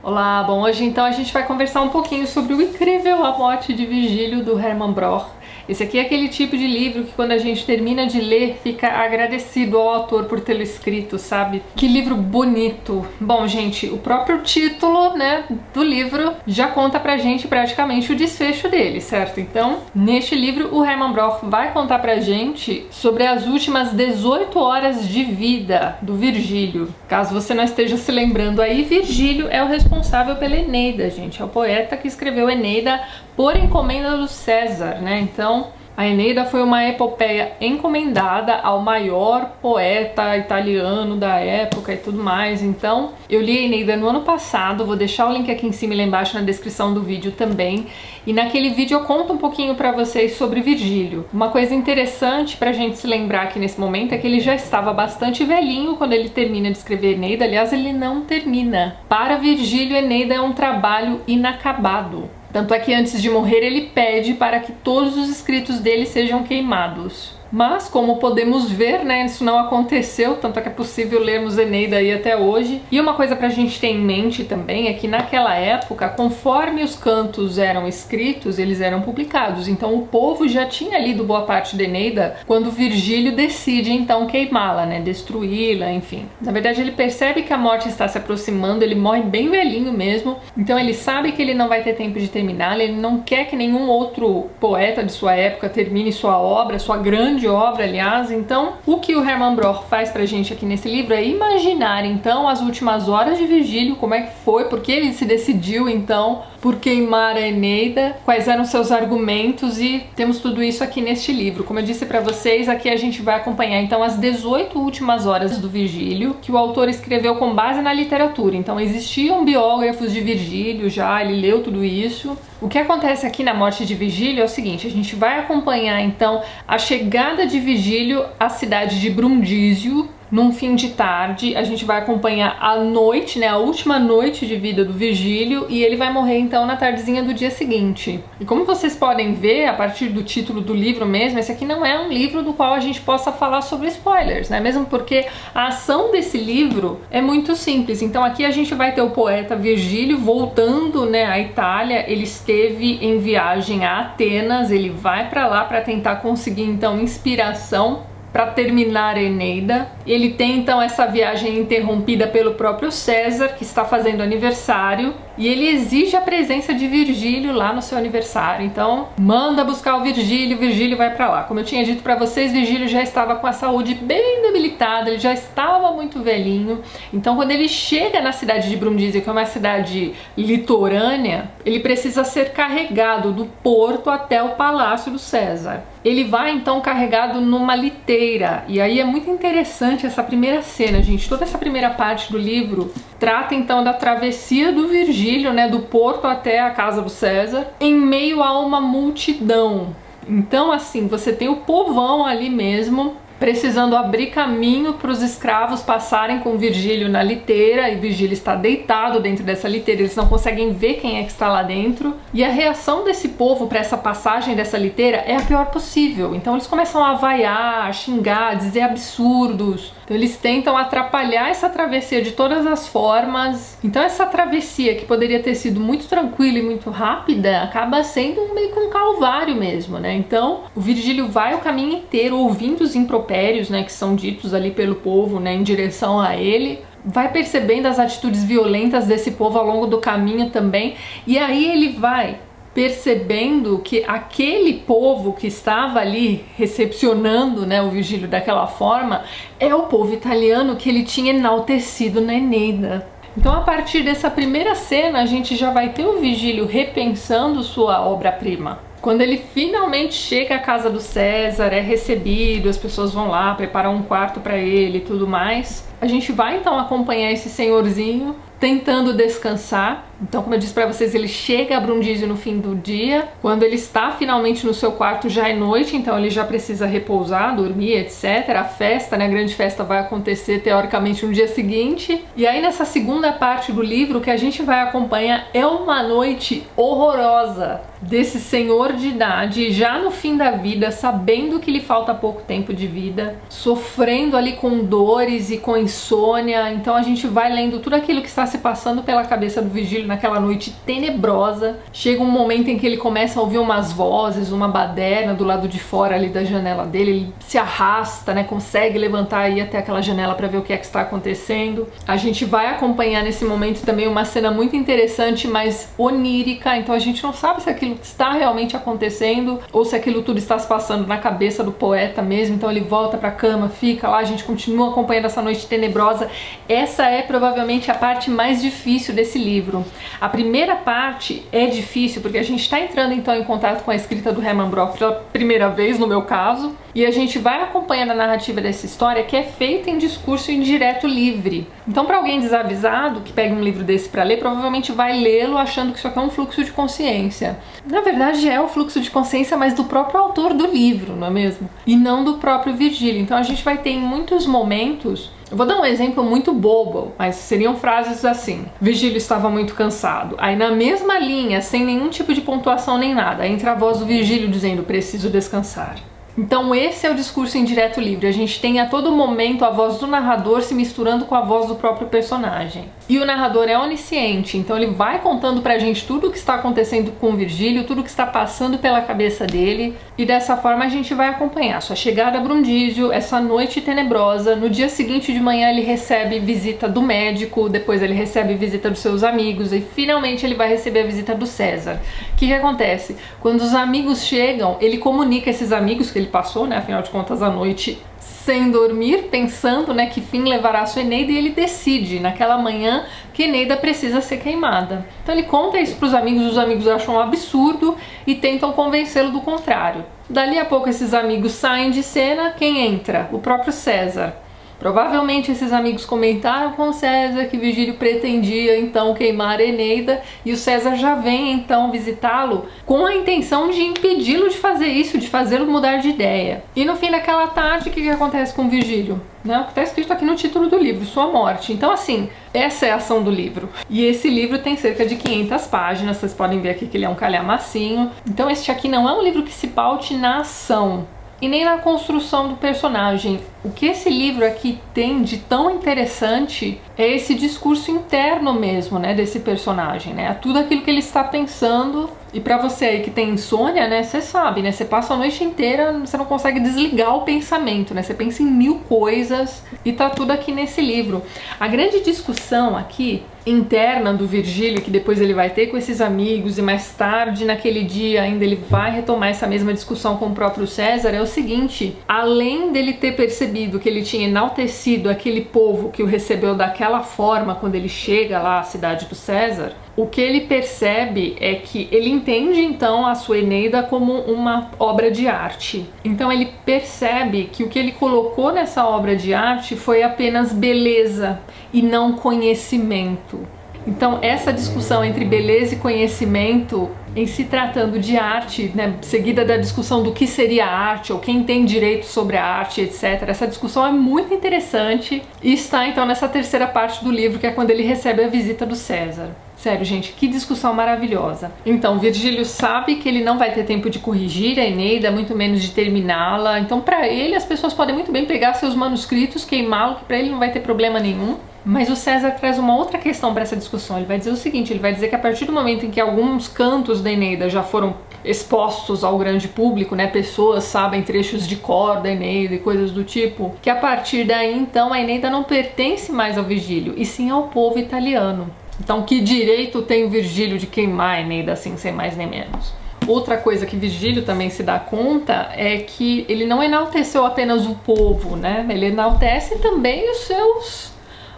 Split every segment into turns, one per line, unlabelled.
Olá, bom, hoje então a gente vai conversar um pouquinho sobre o incrível A Morte de Virgílio, do Hermann Broch. Esse aqui é aquele tipo de livro que quando a gente termina de ler, fica agradecido ao autor por tê-lo escrito, sabe? Que livro bonito! Bom, gente, o próprio título, né, do livro já conta pra gente praticamente o desfecho dele, certo? Então, neste livro, o Hermann Broch vai contar pra gente sobre as últimas 18 horas de vida do Virgílio. Caso você não esteja se lembrando aí, Virgílio é o responsável pela Eneida, gente. É o poeta que escreveu Eneida por encomenda do César, né? Então, a Eneida foi uma epopeia encomendada ao maior poeta italiano da época e tudo mais. Então, eu li a Eneida no ano passado, vou deixar o link aqui em cima e lá embaixo na descrição do vídeo também. E naquele vídeo eu conto um pouquinho pra vocês sobre Virgílio. Uma coisa interessante pra gente se lembrar aqui nesse momento é que ele já estava bastante velhinho quando ele termina de escrever Eneida. Aliás, ele não termina. Para Virgílio, Eneida é um trabalho inacabado. Tanto é que antes de morrer ele pede para que todos os escritos dele sejam queimados. Mas, como podemos ver, né, isso não aconteceu, tanto é que é possível lermos Eneida aí até hoje. E uma coisa pra gente ter em mente também é que naquela época, conforme os cantos eram escritos, eles eram publicados. Então o povo já tinha lido boa parte da Eneida quando Virgílio decide então queimá-la, né, destruí-la, enfim. Na verdade ele percebe que a morte está se aproximando, ele morre bem velhinho mesmo, então ele sabe que ele não vai ter tempo de terminá-la, ele não quer que nenhum outro poeta de sua época termine sua obra, sua grande obra, aliás. Então, o que o Hermann Broch faz pra gente aqui nesse livro é imaginar, então, as últimas horas de Virgílio, como é que foi, por que ele se decidiu, então, por queimar a Eneida, quais eram seus argumentos, e temos tudo isso aqui neste livro. Como eu disse pra vocês, aqui a gente vai acompanhar, então, as 18 últimas horas do Virgílio, que o autor escreveu com base na literatura. Então, existiam biógrafos de Virgílio já, ele leu tudo isso. O que acontece aqui na Morte de Virgílio é o seguinte: a gente vai acompanhar então a chegada de Virgílio à cidade de Brundisio num fim de tarde. A gente vai acompanhar a noite, né, a última noite de vida do Virgílio, e ele vai morrer então na tardezinha do dia seguinte. E como vocês podem ver, a partir do título do livro mesmo, esse aqui não é um livro do qual a gente possa falar sobre spoilers, né? Mesmo porque a ação desse livro é muito simples. Então aqui a gente vai ter o poeta Virgílio voltando, né, à Itália. Ele esteve em viagem a Atenas, ele vai para lá para tentar conseguir então inspiração para terminar a Eneida. Ele tem então essa viagem interrompida pelo próprio César, que está fazendo aniversário, e ele exige a presença de Virgílio lá no seu aniversário. Então manda buscar o Virgílio, Virgílio vai para lá. Como eu tinha dito para vocês, Virgílio já estava com a saúde bem debilitada, ele já estava muito velhinho. Então quando ele chega na cidade de Brundisio, que é uma cidade litorânea, ele precisa ser carregado do porto até o palácio do César. Ele vai então carregado numa liteira, e aí é muito interessante essa primeira cena, gente. Toda essa primeira parte do livro trata então da travessia do Virgílio, né, do porto até a casa do César, em meio a uma multidão. Então assim, você tem o povão ali mesmo, precisando abrir caminho para os escravos passarem com Virgílio na liteira, e Virgílio está deitado dentro dessa liteira, eles não conseguem ver quem é que está lá dentro, e a reação desse povo para essa passagem dessa liteira é a pior possível. Então eles começam a vaiar, a xingar, a dizer absurdos. Então eles tentam atrapalhar essa travessia de todas as formas. Então essa travessia, que poderia ter sido muito tranquila e muito rápida, acaba sendo meio que um calvário mesmo, né? Então o Virgílio vai o caminho inteiro ouvindo os impropérios, né, que são ditos ali pelo povo, né, em direção a ele. Vai percebendo as atitudes violentas desse povo ao longo do caminho também. E aí ele vai percebendo que aquele povo que estava ali recepcionando, né, o Virgílio daquela forma, é o povo italiano que ele tinha enaltecido na Eneida. Então, a partir dessa primeira cena, a gente já vai ter o Virgílio repensando sua obra-prima. Quando ele finalmente chega à casa do César, é recebido, as pessoas vão lá, preparam um quarto para ele e tudo mais. A gente vai então acompanhar esse senhorzinho tentando descansar, Então, como eu disse para vocês, ele chega a Brundisium no fim do dia. Quando ele está finalmente no seu quarto, já é noite, então ele já precisa repousar, dormir, etc. A festa, né, a grande festa vai acontecer teoricamente no dia seguinte. E aí nessa segunda parte do livro, o que a gente vai acompanhar é uma noite horrorosa desse senhor de idade, já no fim da vida, sabendo que lhe falta pouco tempo de vida, sofrendo ali com dores e com insônia. Então a gente vai lendo tudo aquilo que está se passando pela cabeça do Virgílio naquela noite tenebrosa. Chega um momento em que ele começa a ouvir umas vozes, uma baderna do lado de fora ali da janela dele, ele se arrasta, né, consegue levantar e ir até aquela janela para ver o que é que está acontecendo. A gente vai acompanhar nesse momento também uma cena muito interessante, mas onírica, então a gente não sabe se aquilo está realmente acontecendo ou se aquilo tudo está se passando na cabeça do poeta mesmo. Então ele volta para a cama, fica lá, a gente continua acompanhando essa noite tenebrosa. Essa é provavelmente a parte mais difícil desse livro. A primeira parte é difícil porque a gente está entrando então em contato com a escrita do Hermann Broch pela primeira vez, no meu caso, e a gente vai acompanhando a narrativa dessa história, que é feita em discurso indireto livre. Então, para alguém desavisado que pega um livro desse para ler, provavelmente vai lê-lo achando que isso aqui é um fluxo de consciência. Na verdade, é o fluxo de consciência, mas do próprio autor do livro, não é mesmo? E não do próprio Virgílio. Então, a gente vai ter em muitos momentos. Eu vou dar um exemplo muito bobo, mas seriam frases assim: Virgílio estava muito cansado. Aí na mesma linha, sem nenhum tipo de pontuação nem nada, entra a voz do Virgílio dizendo: preciso descansar. Então esse é o discurso indireto livre. A gente tem a todo momento a voz do narrador se misturando com a voz do próprio personagem. E o narrador é onisciente, então ele vai contando pra gente tudo o que está acontecendo com o Virgílio, tudo o que está passando pela cabeça dele, e dessa forma a gente vai acompanhar sua chegada a Brundisium, essa noite tenebrosa. No dia seguinte de manhã ele recebe visita do médico, depois ele recebe visita dos seus amigos e finalmente ele vai receber a visita do César. O que acontece? Quando os amigos chegam, ele comunica a esses amigos que ele passou, né, afinal de contas, a noite sem dormir, pensando, né, que fim levará a sua Eneida, e ele decide naquela manhã que Eneida precisa ser queimada. Então ele conta isso para os amigos, os amigos acham um absurdo e tentam convencê-lo do contrário. Dali a pouco esses amigos saem de cena, quem entra? O próprio César. Provavelmente esses amigos comentaram com César que Virgílio pretendia então queimar Eneida, e o César já vem então visitá-lo com a intenção de impedi-lo de fazer isso, de fazê-lo mudar de ideia. E no fim daquela tarde, o que acontece com Virgílio? Né? O que está escrito aqui no título do livro, sua morte. Então assim, essa é a ação do livro. E esse livro tem cerca de 500 páginas, vocês podem ver aqui que ele é um calhamacinho. Então este aqui não é um livro que se paute na ação e nem na construção do personagem. O que esse livro aqui tem de tão interessante é esse discurso interno mesmo, né, desse personagem, né? Tudo aquilo que ele está pensando. E pra você aí que tem insônia, né, você sabe, né? Você passa a noite inteira, você não consegue desligar o pensamento, né? Você pensa em 1000 coisas e tá tudo aqui nesse livro. A grande discussão aqui interna do Virgílio, que depois ele vai ter com esses amigos, e mais tarde naquele dia ainda ele vai retomar essa mesma discussão com o próprio César, é o seguinte: além dele ter percebido que ele tinha enaltecido aquele povo que o recebeu daquela forma quando ele chega lá à cidade do César, o que ele percebe é que ele entende então a sua Eneida como uma obra de arte. Então ele percebe que o que ele colocou nessa obra de arte foi apenas beleza e não conhecimento. Então essa discussão entre beleza e conhecimento, em se tratando de arte, né, seguida da discussão do que seria arte ou quem tem direito sobre a arte, etc. Essa discussão é muito interessante e está então nessa terceira parte do livro, que é quando ele recebe a visita do César. Sério, gente, que discussão maravilhosa. Então, Virgílio sabe que ele não vai ter tempo de corrigir a Eneida, muito menos de terminá-la. Então, para ele, as pessoas podem muito bem pegar seus manuscritos, queimá-lo, que para ele não vai ter problema nenhum. Mas o César traz uma outra questão para essa discussão. Ele vai dizer o seguinte: ele vai dizer que a partir do momento em que alguns cantos da Eneida já foram expostos ao grande público, né, pessoas sabem trechos de cor da Eneida e coisas do tipo, que a partir daí, então, a Eneida não pertence mais ao Virgílio, e sim ao povo italiano. Então, que direito tem o Virgílio de queimar a Eneida assim, sem mais nem menos? Outra coisa que Virgílio também se dá conta é que ele não enalteceu apenas o povo, né? Ele enaltece também os seus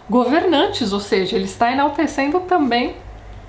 governantes, ou seja, ele está enaltecendo também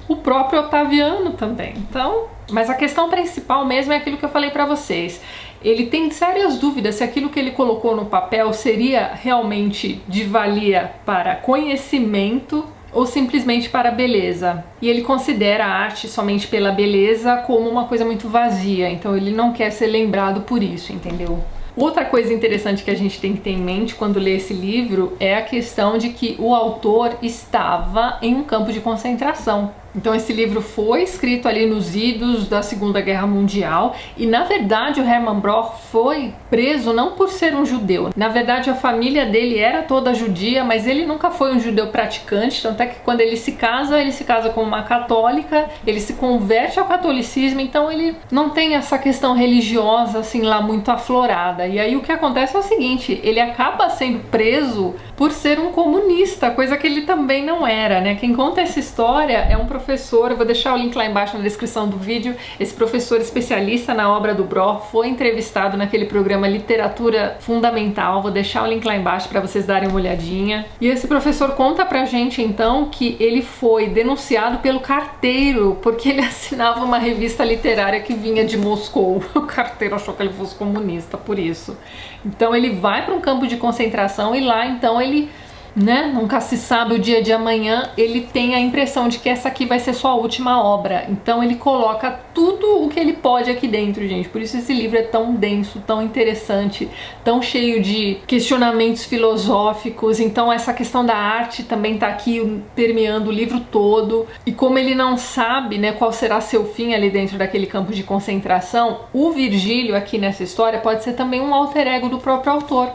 o próprio Otaviano também. Então, mas a questão principal mesmo é aquilo que eu falei para vocês. Ele tem sérias dúvidas se aquilo que ele colocou no papel seria realmente de valia para conhecimento ou simplesmente para a beleza. E ele considera a arte somente pela beleza como uma coisa muito vazia, então ele não quer ser lembrado por isso, entendeu? Outra coisa interessante que a gente tem que ter em mente quando lê esse livro é a questão de que o autor estava em um campo de concentração. Então esse livro foi escrito ali nos idos da Segunda Guerra Mundial e, na verdade, o Hermann Broch foi preso não por ser um judeu. Na verdade, a família dele era toda judia, mas ele nunca foi um judeu praticante, tanto é que quando ele se casa com uma católica, ele se converte ao catolicismo, então ele não tem essa questão religiosa assim lá muito aflorada. E aí o que acontece é o seguinte, ele acaba sendo preso por ser um comunista, coisa que ele também não era, né? Quem conta essa história é um professor, eu vou deixar o link lá embaixo na descrição do vídeo. Esse professor especialista na obra do Broch foi entrevistado naquele programa Literatura Fundamental, vou deixar o link lá embaixo para vocês darem uma olhadinha. E esse professor conta pra gente então que ele foi denunciado pelo carteiro, porque ele assinava uma revista literária que vinha de Moscou. O carteiro achou que ele fosse comunista, por isso. Então ele vai para um campo de concentração e lá então ele, né, nunca se sabe o dia de amanhã, ele tem a impressão de que essa aqui vai ser sua última obra. Então ele coloca tudo o que ele pode aqui dentro, gente. Por isso esse livro é tão denso, tão interessante, tão cheio de questionamentos filosóficos. Então essa questão da arte também tá aqui permeando o livro todo. E como ele não sabe, né, qual será seu fim ali dentro daquele campo de concentração, o Virgílio aqui nessa história pode ser também um alter ego do próprio autor.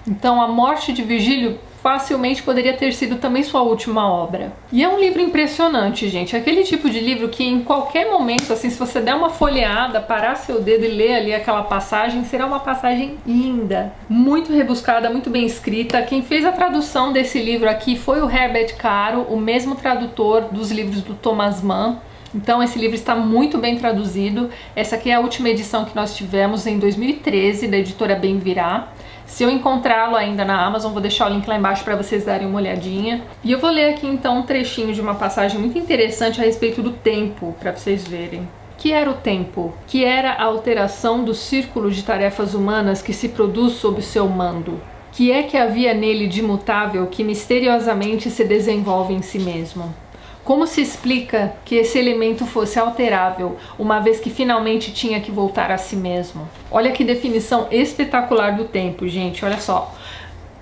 Então a morte de Virgílio facilmente poderia ter sido também sua última obra. E é um livro impressionante, gente. É aquele tipo de livro que em qualquer momento, assim, se você der uma folheada, parar seu dedo e ler ali aquela passagem, será uma passagem linda, muito rebuscada, muito bem escrita. Quem fez a tradução desse livro aqui foi o Herbert Caro, o mesmo tradutor dos livros do Thomas Mann. Então esse livro está muito bem traduzido. Essa aqui é a última edição que nós tivemos em 2013, da editora Bem Virá. Se eu encontrá-lo ainda na Amazon, vou deixar o link lá embaixo para vocês darem uma olhadinha. E eu vou ler aqui então um trechinho de uma passagem muito interessante a respeito do tempo, para vocês verem. Que era o tempo? Que era a alteração do círculo de tarefas humanas que se produz sob seu mando. Que é que havia nele de imutável que misteriosamente se desenvolve em si mesmo? Como se explica que esse elemento fosse alterável, uma vez que finalmente tinha que voltar a si mesmo? Olha que definição espetacular do tempo, gente, olha só.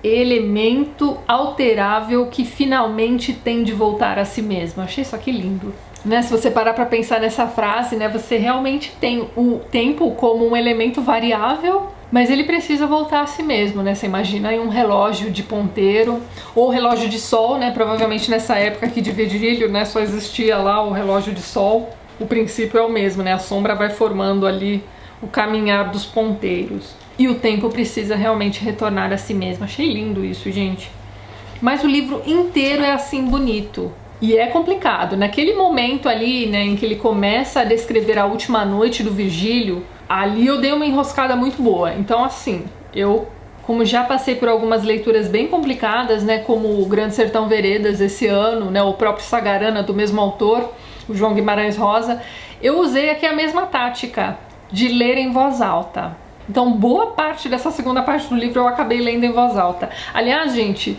Elemento alterável que finalmente tem de voltar a si mesmo. Achei isso aqui lindo. Né? Se você parar para pensar nessa frase, né, você realmente tem o tempo como um elemento variável, mas ele precisa voltar a si mesmo, né? Você imagina aí um relógio de ponteiro ou relógio de sol, né? Provavelmente nessa época aqui de Virgílio, né, só existia lá o relógio de sol. O princípio é o mesmo, né? A sombra vai formando ali o caminhar dos ponteiros. E o tempo precisa realmente retornar a si mesmo. Achei lindo isso, gente. Mas o livro inteiro é assim bonito. E é complicado. Naquele momento ali, né, em que ele começa a descrever a última noite do Virgílio, ali eu dei uma enroscada muito boa. Então, assim, eu, como já passei por algumas leituras bem complicadas, né, como o Grande Sertão Veredas esse ano, né, o próprio Sagarana, do mesmo autor, o João Guimarães Rosa, eu usei aqui a mesma tática de ler em voz alta. Então, boa parte dessa segunda parte do livro eu acabei lendo em voz alta. Aliás, gente,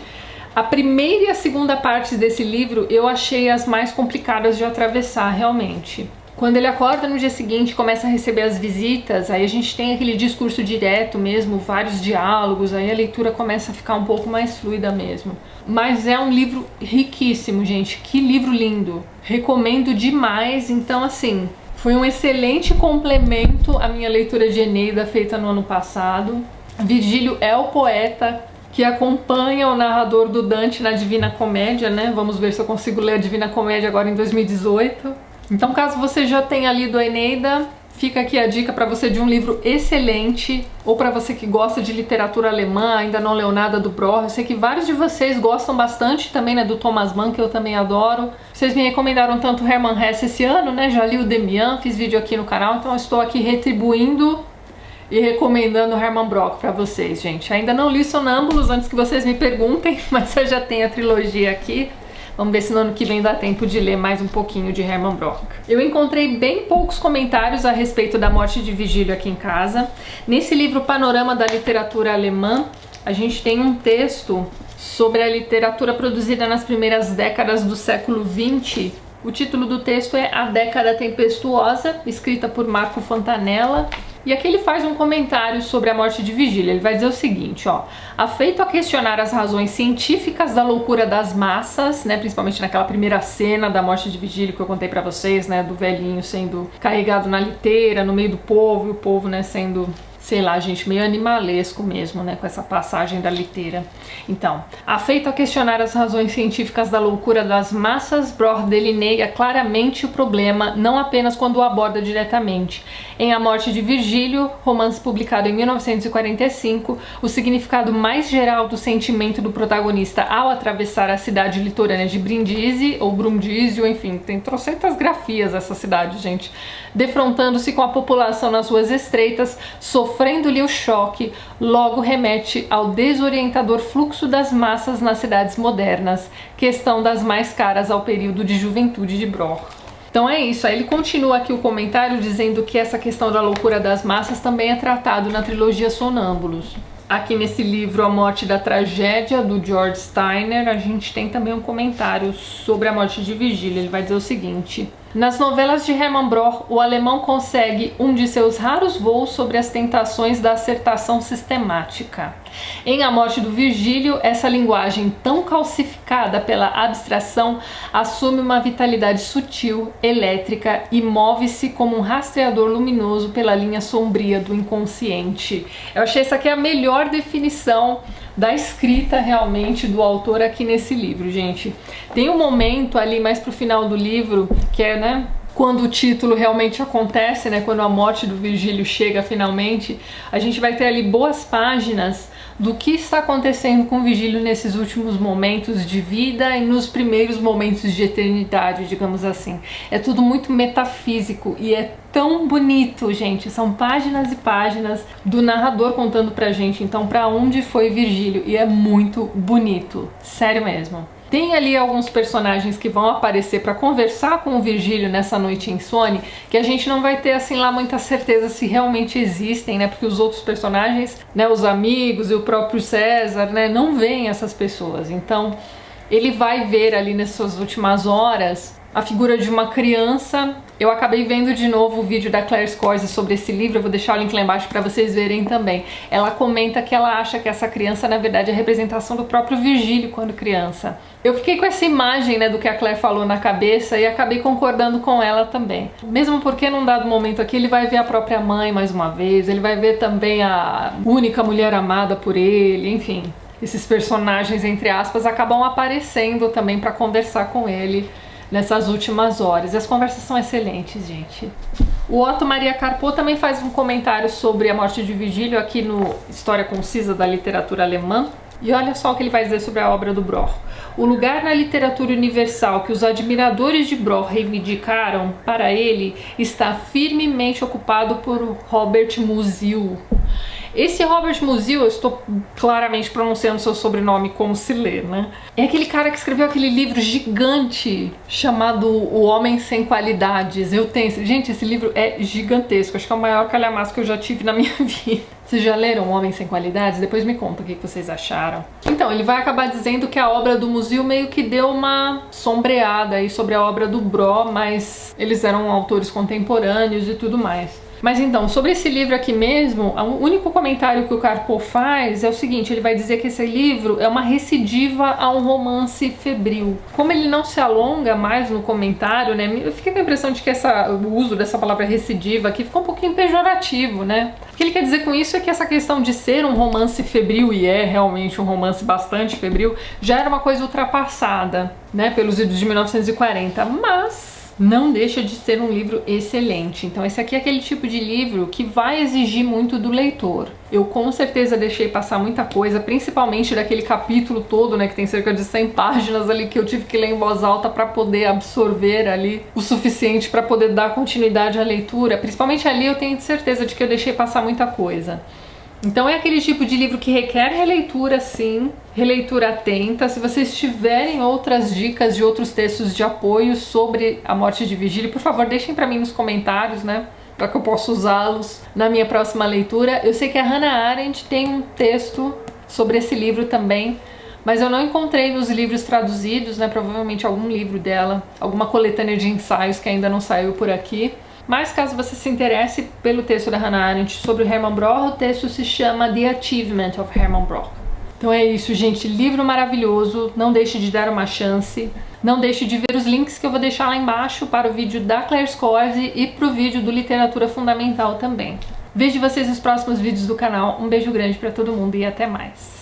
a primeira e a segunda partes desse livro eu achei as mais complicadas de atravessar, realmente. Quando ele acorda no dia seguinte e começa a receber as visitas, aí a gente tem aquele discurso direto mesmo, vários diálogos, aí a leitura começa a ficar um pouco mais fluida mesmo. Mas é um livro riquíssimo, gente, que livro lindo. Recomendo demais, então assim, foi um excelente complemento à minha leitura de Eneida feita no ano passado. Virgílio é o poeta que acompanha o narrador do Dante na Divina Comédia, né? Vamos ver se eu consigo ler a Divina Comédia agora em 2018. Então, caso você já tenha lido a Eneida, fica aqui a dica para você de um livro excelente, ou para você que gosta de literatura alemã, ainda não leu nada do Broch. Eu sei que vários de vocês gostam bastante também, né, do Thomas Mann, que eu também adoro. Vocês me recomendaram tanto Hermann Hesse esse ano, né? Já li o Demian, fiz vídeo aqui no canal, então eu estou aqui retribuindo e recomendando Hermann Broch para vocês, gente. Ainda não li Sonâmbulos antes que vocês me perguntem, mas eu já tenho a trilogia aqui. Vamos ver se no ano que vem dá tempo de ler mais um pouquinho de Hermann Broch. Eu encontrei bem poucos comentários a respeito da morte de Virgílio aqui em casa. Nesse livro Panorama da Literatura Alemã, a gente tem um texto sobre a literatura produzida nas primeiras décadas do século XX. O título do texto é A Década Tempestuosa, escrita por Marco Fontanella. E aqui ele faz um comentário sobre a morte de Virgílio. Ele vai dizer o seguinte, ó: afeito a questionar as razões científicas da loucura das massas, né, principalmente naquela primeira cena da morte de Virgílio que eu contei pra vocês, né, do velhinho sendo carregado na liteira, no meio do povo, e o povo, né, sendo, sei lá, gente, meio animalesco mesmo, né, com essa passagem da liteira. Então, afeito a questionar as razões científicas da loucura das massas, Broch delineia claramente o problema, não apenas quando o aborda diretamente. Em A Morte de Virgílio, romance publicado em 1945, o significado mais geral do sentimento do protagonista ao atravessar a cidade litorânea de Brindisi, ou Brundisi, ou enfim, tem trocentas grafias essa cidade, gente, defrontando-se com a população nas ruas estreitas, sofrendo-lhe o choque, logo remete ao desorientador fluxo das massas nas cidades modernas, questão das mais caras ao período de juventude de Broch. Então é isso, aí ele continua aqui o comentário dizendo que essa questão da loucura das massas também é tratado na trilogia Sonâmbulos. Aqui nesse livro A Morte da Tragédia, do George Steiner, a gente tem também um comentário sobre a morte de Virgílio. Ele vai dizer o seguinte: nas novelas de Hermann Broch, o alemão consegue um de seus raros voos sobre as tentações da assertação sistemática. Em A Morte do Virgílio, essa linguagem tão calcificada pela abstração assume uma vitalidade sutil, elétrica e move-se como um rastreador luminoso pela linha sombria do inconsciente. Eu achei essa aqui a melhor definição da escrita realmente do autor aqui nesse livro, gente. Tem um momento ali mais pro final do livro que é, né, quando o título realmente acontece, né, quando a morte do Virgílio chega finalmente, a gente vai ter ali boas páginas do que está acontecendo com Virgílio nesses últimos momentos de vida e nos primeiros momentos de eternidade, digamos assim. É tudo muito metafísico e é tão bonito, gente. São páginas e páginas do narrador contando pra gente, então, pra onde foi Virgílio, e é muito bonito, sério mesmo. Tem ali alguns personagens que vão aparecer para conversar com o Virgílio nessa noite insone, que a gente não vai ter assim lá muita certeza se realmente existem, né? Porque os outros personagens, né, os amigos e o próprio César, né, não veem essas pessoas. Então, ele vai ver ali nessas últimas horas a figura de uma criança. Eu acabei vendo de novo o vídeo da Claire Scorsese sobre esse livro, eu vou deixar o link lá embaixo para vocês verem também. Ela comenta que ela acha que essa criança, na verdade, é a representação do próprio Virgílio quando criança. Eu fiquei com essa imagem, né, do que a Claire falou na cabeça e acabei concordando com ela também. Mesmo porque num dado momento aqui ele vai ver a própria mãe mais uma vez, ele vai ver também a única mulher amada por ele, enfim. Esses personagens, entre aspas, acabam aparecendo também para conversar com ele nessas últimas horas. E as conversas são excelentes, gente. O Otto Maria Carpo também faz um comentário sobre a morte de Virgílio aqui no História Concisa da Literatura Alemã. E olha só o que ele vai dizer sobre a obra do Broch. O lugar na literatura universal que os admiradores de Broch reivindicaram para ele está firmemente ocupado por Robert Musil. Esse Robert Musil, eu estou claramente pronunciando seu sobrenome como se lê, né? É aquele cara que escreveu aquele livro gigante chamado O Homem Sem Qualidades. Gente, esse livro é gigantesco. Acho que é o maior calhamaço que eu já tive na minha vida. Vocês já leram O Homem Sem Qualidades? Depois me conta o que vocês acharam. Então, ele vai acabar dizendo que a obra do Musil meio que deu uma sombreada aí sobre a obra do Broch, mas eles eram autores contemporâneos e tudo mais. Mas então, sobre esse livro aqui mesmo, o único comentário que o Carpo faz é o seguinte: ele vai dizer que esse livro é uma recidiva a um romance febril. Como ele não se alonga mais no comentário, né, eu fiquei com a impressão de que o uso dessa palavra recidiva aqui ficou um pouquinho pejorativo, né? O que ele quer dizer com isso é que essa questão de ser um romance febril, e é realmente um romance bastante febril, já era uma coisa ultrapassada, né, pelos idos de 1940, mas não deixa de ser um livro excelente. Então esse aqui é aquele tipo de livro que vai exigir muito do leitor. Eu com certeza deixei passar muita coisa, principalmente daquele capítulo todo, né, que tem cerca de 100 páginas ali, que eu tive que ler em voz alta para poder absorver ali o suficiente para poder dar continuidade à leitura. Principalmente ali eu tenho certeza de que eu deixei passar muita coisa. Então é aquele tipo de livro que requer releitura, sim, releitura atenta. Se vocês tiverem outras dicas de outros textos de apoio sobre a morte de Virgílio, por favor, deixem para mim nos comentários, né, para que eu possa usá-los na minha próxima leitura. Eu sei que a Hannah Arendt tem um texto sobre esse livro também, mas eu não encontrei nos livros traduzidos, né? Provavelmente algum livro dela, alguma coletânea de ensaios que ainda não saiu por aqui. Mas caso você se interesse pelo texto da Hannah Arendt sobre o Hermann Broch, o texto se chama The Achievement of Hermann Broch. Então é isso, gente. Livro maravilhoso. Não deixe de dar uma chance. Não deixe de ver os links que eu vou deixar lá embaixo para o vídeo da Claire Scorzi e para o vídeo do Literatura Fundamental também. Vejo vocês nos próximos vídeos do canal. Um beijo grande para todo mundo e até mais.